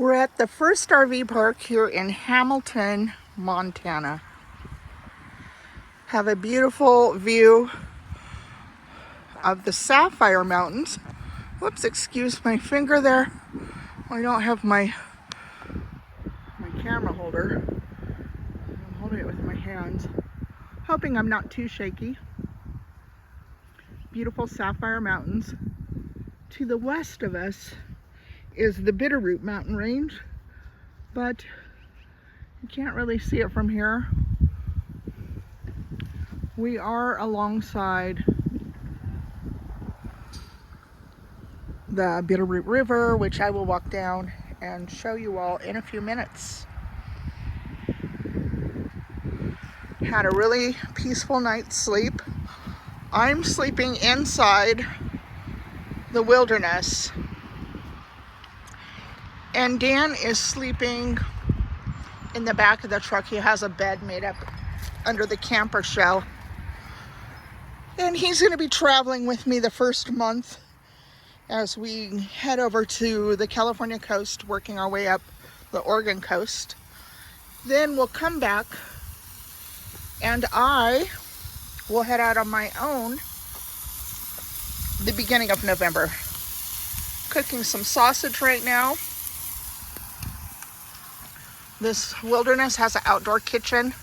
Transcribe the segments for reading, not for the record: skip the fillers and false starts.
We're at the first RV park here in Hamilton, Montana. Have a beautiful view of the Sapphire Mountains. Whoops, excuse my finger there. I don't have my camera holder. I'm holding it with my hands, hoping I'm not too shaky. Beautiful Sapphire Mountains. To the west of us is the Bitterroot mountain range, but you can't really see it from here. We are alongside the Bitterroot River, which I will walk down and show you all in a few minutes. Had a really peaceful night's sleep. I'm sleeping inside the wilderness, and Dan is sleeping in the back of the truck. He has a bed made up under the camper shell, and he's going to be traveling with me the first month as we head over to the California coast, working our way up the Oregon coast. Then we'll come back and I will head out on my own the beginning of November. Cooking some sausage right now. This wilderness has an outdoor kitchen,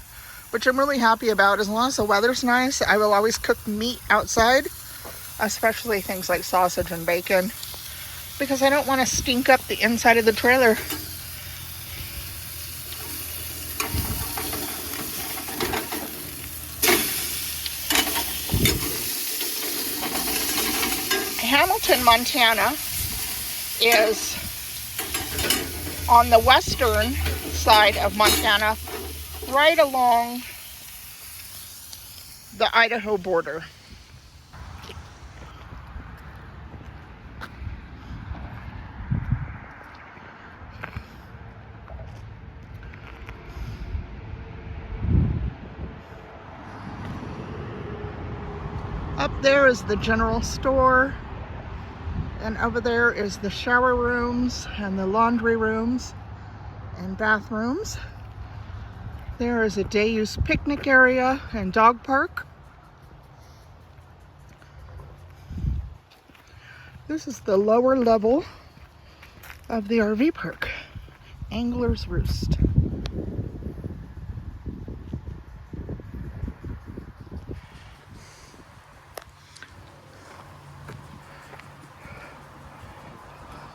which I'm really happy about. As long as the weather's nice, I will always cook meat outside, especially things like sausage and bacon, because I don't want to stink up the inside of the trailer. Hamilton, Montana is on the western side of Montana, right along the Idaho border. Up there is the general store, and over there is the shower rooms and the laundry rooms and bathrooms. There is a day-use picnic area and dog park. This is the lower level of the RV park, Angler's Roost.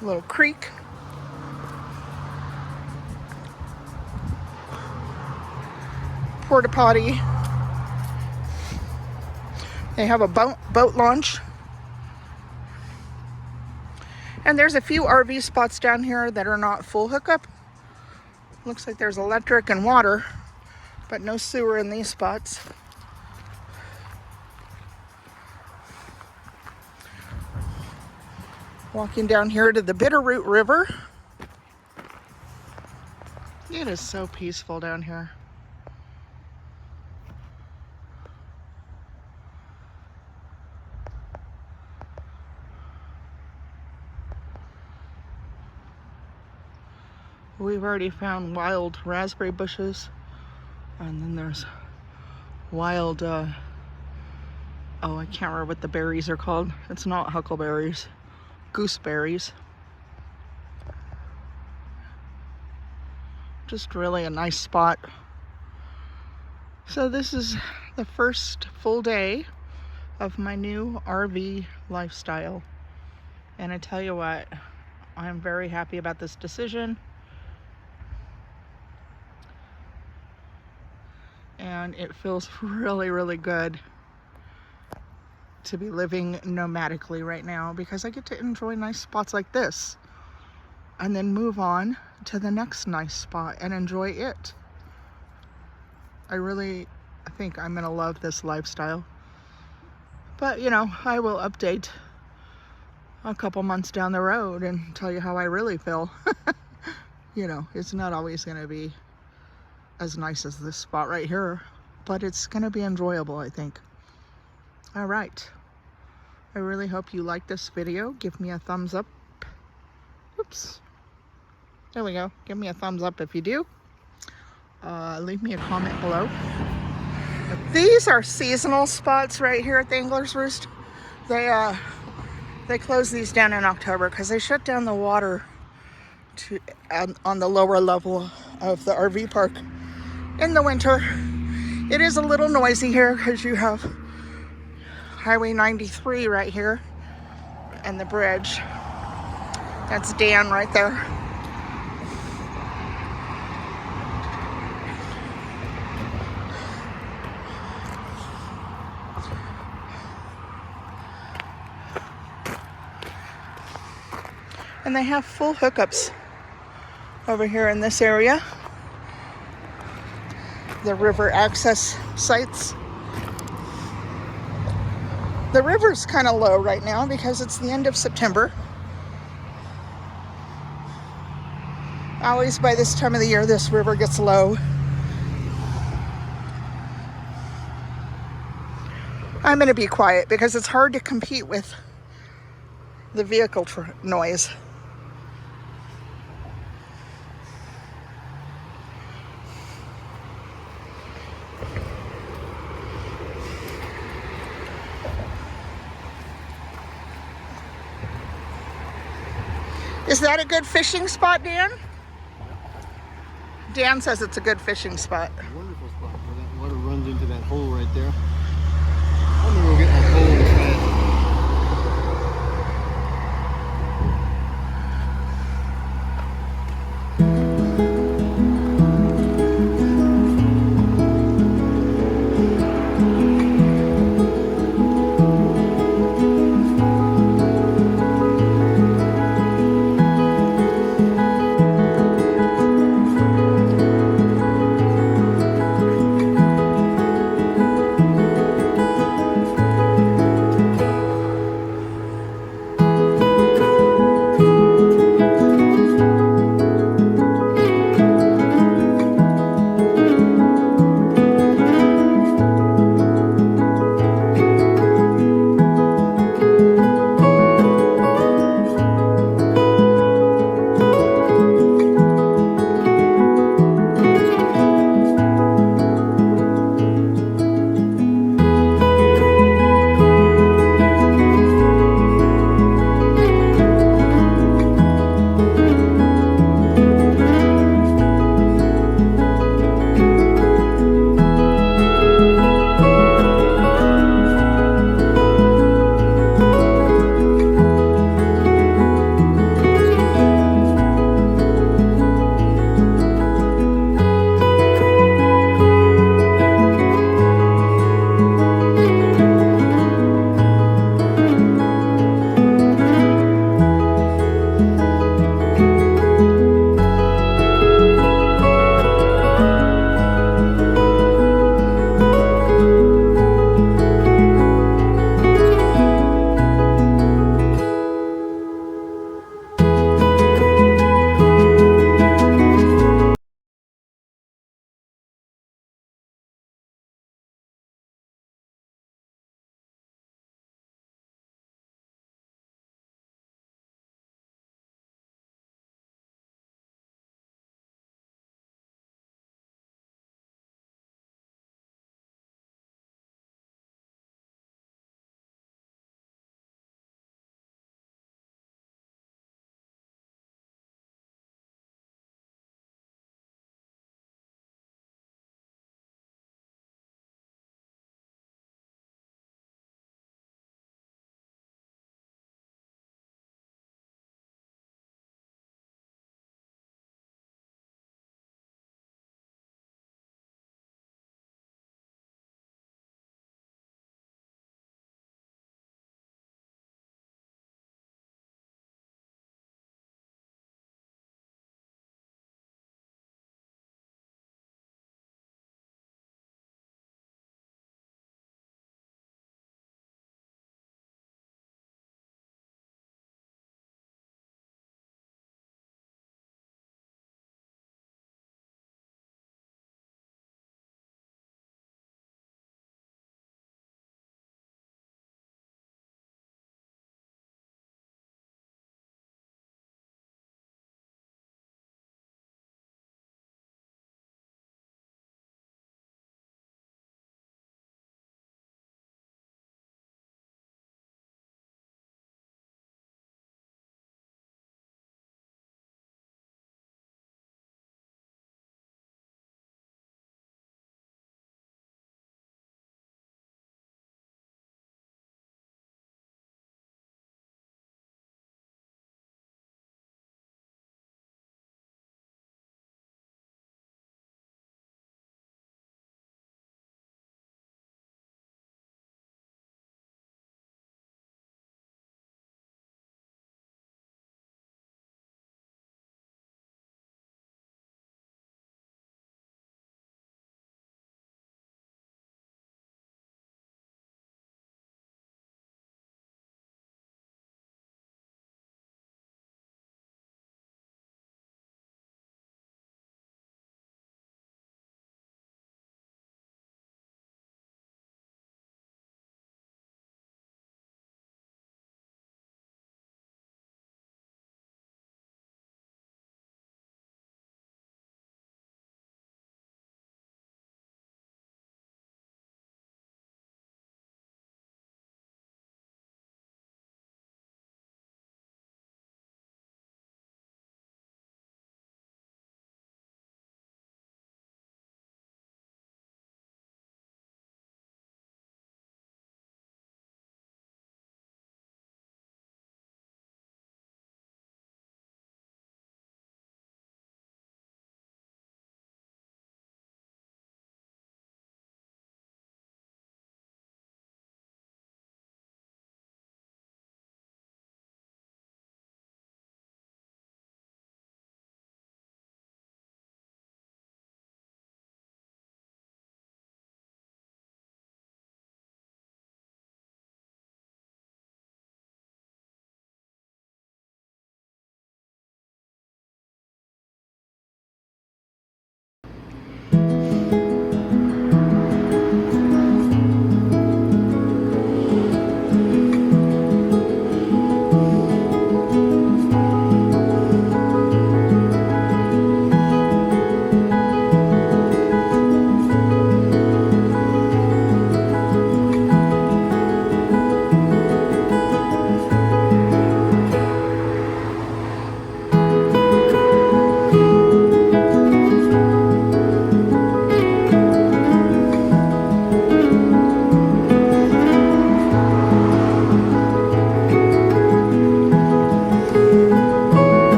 Little creek. Porta potty. They have a boat launch. And there's a few RV spots down here that are not full hookup. Looks like there's electric and water, but no sewer in these spots. Walking down here to the Bitterroot River. It is so peaceful down here. We've already found wild raspberry bushes, and then there's wild, I can't remember what the berries are called. It's not huckleberries, gooseberries. Just really a nice spot. So this is the first full day of my new RV lifestyle. And I tell you what, I'm very happy about this decision. And it feels really, really good to be living nomadically right now, because I get to enjoy nice spots like this and then move on to the next nice spot and enjoy it. I really think I'm gonna love this lifestyle. But you know, I will update a couple months down the road and tell you how I really feel. You know, it's not always gonna be as nice as this spot right here, but it's gonna be enjoyable, I think. All right, I really hope you like this video. Give me a thumbs up. Oops. There we go. Give me a thumbs up if you do. Leave me a comment below. These are seasonal spots right here at the Angler's Roost. They close these down in October because they shut down the water on the lower level of the RV park in the winter. It is a little noisy here because you have Highway 93 right here and the bridge. That's Dan right there. And they have full hookups over here in this area. The river access sites. The river's kind of low right now because it's the end of September. Always by this time of the year, this river gets low. I'm going to be quiet because it's hard to compete with the vehicle noise. Is that a good fishing spot, Dan? Dan says it's a good fishing spot. Wonderful spot where that water runs into that hole right there. I'm gonna go get that hole and try it.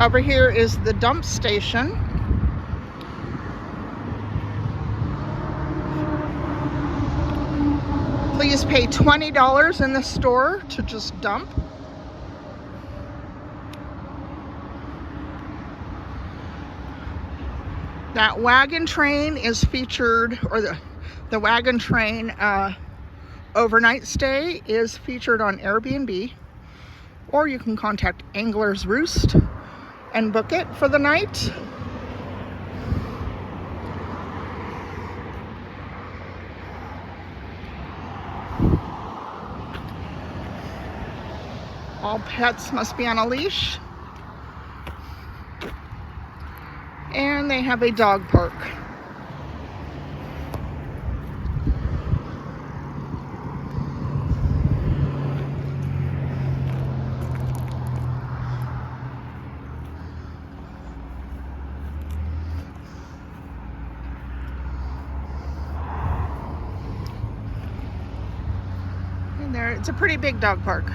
over here is the dump station. Please pay $20 in the store to just dump. That wagon train is featured, or the wagon train overnight stay is featured on Airbnb, or you can contact Angler's Roost and book it for the night. All pets must be on a leash. And they have a dog park. And there, it's a pretty big dog park.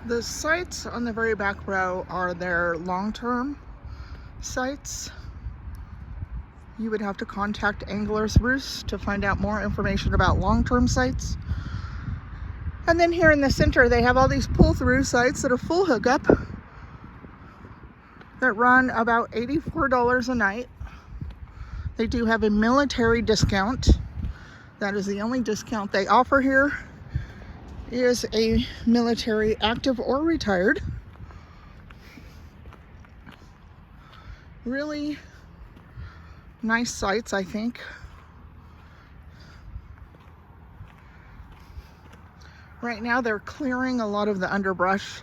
The sites on the very back row are their long-term sites. You would have to contact Angler's Roost to find out more information about long-term sites. And then here in the center, they have all these pull-through sites that are full hookup that run about $84 a night. They do have a military discount. That is the only discount they offer here, is a military active or retired. Really nice sites, I think. Right now they're clearing a lot of the underbrush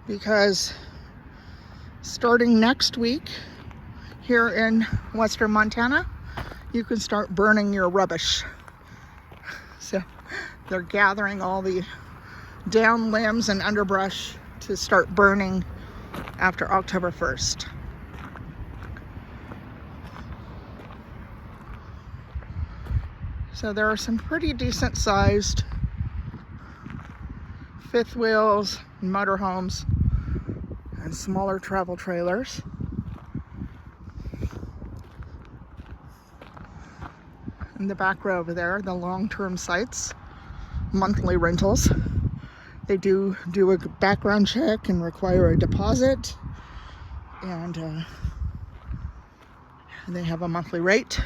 because starting next week here in western Montana, you can start burning your rubbish. So they're gathering all the down limbs and underbrush to start burning after October 1st. So there are some pretty decent sized fifth wheels, motorhomes, and smaller travel trailers. In the back row over there, the long-term sites, monthly rentals. They do a background check and require a deposit, and they have a monthly rate.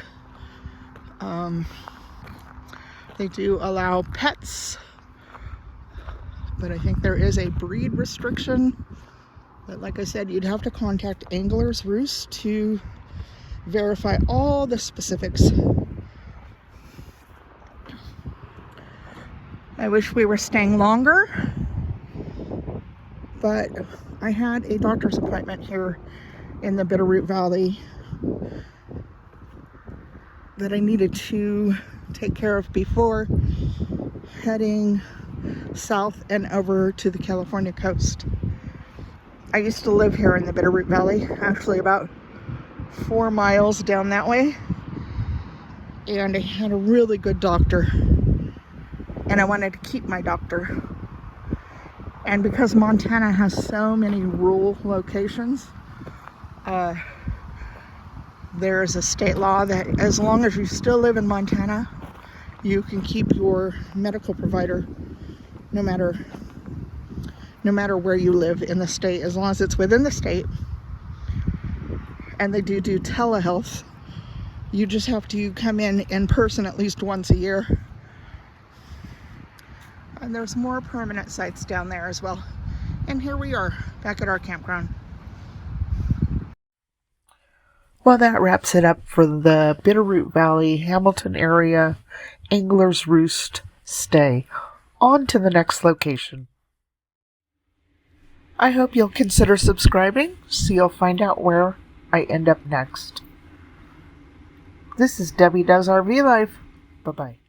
They do allow pets, but I think there is a breed restriction. But like I said, you'd have to contact Angler's Roost to verify all the specifics. I wish we were staying longer, but I had a doctor's appointment here in the Bitterroot Valley that I needed to take care of before heading south and over to the California coast. I used to live here in the Bitterroot Valley, actually about 4 miles down that way, and I had a really good doctor. And I wanted to keep my doctor. And because Montana has so many rural locations, there is a state law that as long as you still live in Montana, you can keep your medical provider no matter where you live in the state, as long as it's within the state. And they do telehealth. You just have to come in person at least once a year. And there's more permanent sites down there as well. And here we are, back at our campground. Well, that wraps it up for the Bitterroot Valley, Hamilton area, Angler's Roost stay. On to the next location. I hope you'll consider subscribing so you'll find out where I end up next. This is Debbie Does RV Life. Bye-bye.